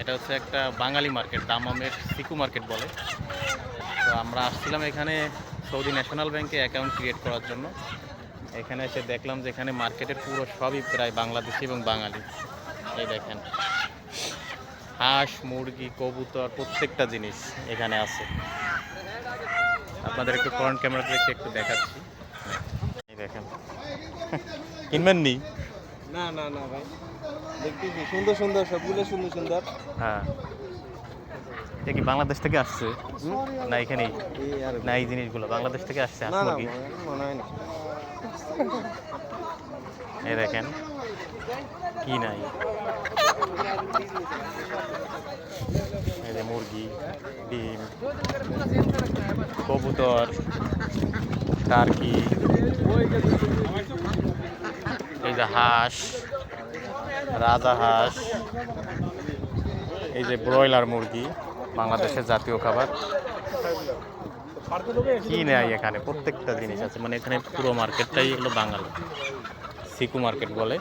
এটা হচ্ছে একটা বাঙালি মার্কেট, দামামের সিকু মার্কেট বলে। তো আমরা আসছিলাম এখানে সৌদি ন্যাশনাল ব্যাংকে অ্যাকাউন্ট ক্রিয়েট করার জন্য। এখানে এসে দেখলাম যে এখানে মার্কেটের পুরো সবই প্রায় বাংলাদেশি এবং বাঙালি। এই দেখেন, হাঁস, মুরগি, কবুতর প্রত্যেকটা জিনিস এখানে আছে। আপনাদের একটু ফ্রন্ট ক্যামেরা থেকে একটু দেখাচ্ছি। এই দেখেন, কিনবেন নি? না না না ভাই, দেখতেছি সুন্দর সুন্দর, সবগুলো সুন্দর সুন্দর। হ্যাঁ, এটা কি বাংলাদেশ থেকে আসছে না এখানেই? না, এই জিনিসগুলো বাংলাদেশ থেকে আসছে হাঁস না না, মুরগি। মনে হয় না। এই দেখেন কি নাই, এই যে মুরগি, ডিম, কবুতর, টার্কি, এই যে হাঁস, রাজা হাঁস, এই যে ব্রয়লার মুরগি, বাংলাদেশের জাতীয় খাবার। কি নেই এখানে, প্রত্যেকটা জিনিস আছে। মানে এখানে পুরো মার্কেটটাই হলো বাঙালি, সিকু মার্কেট বলে।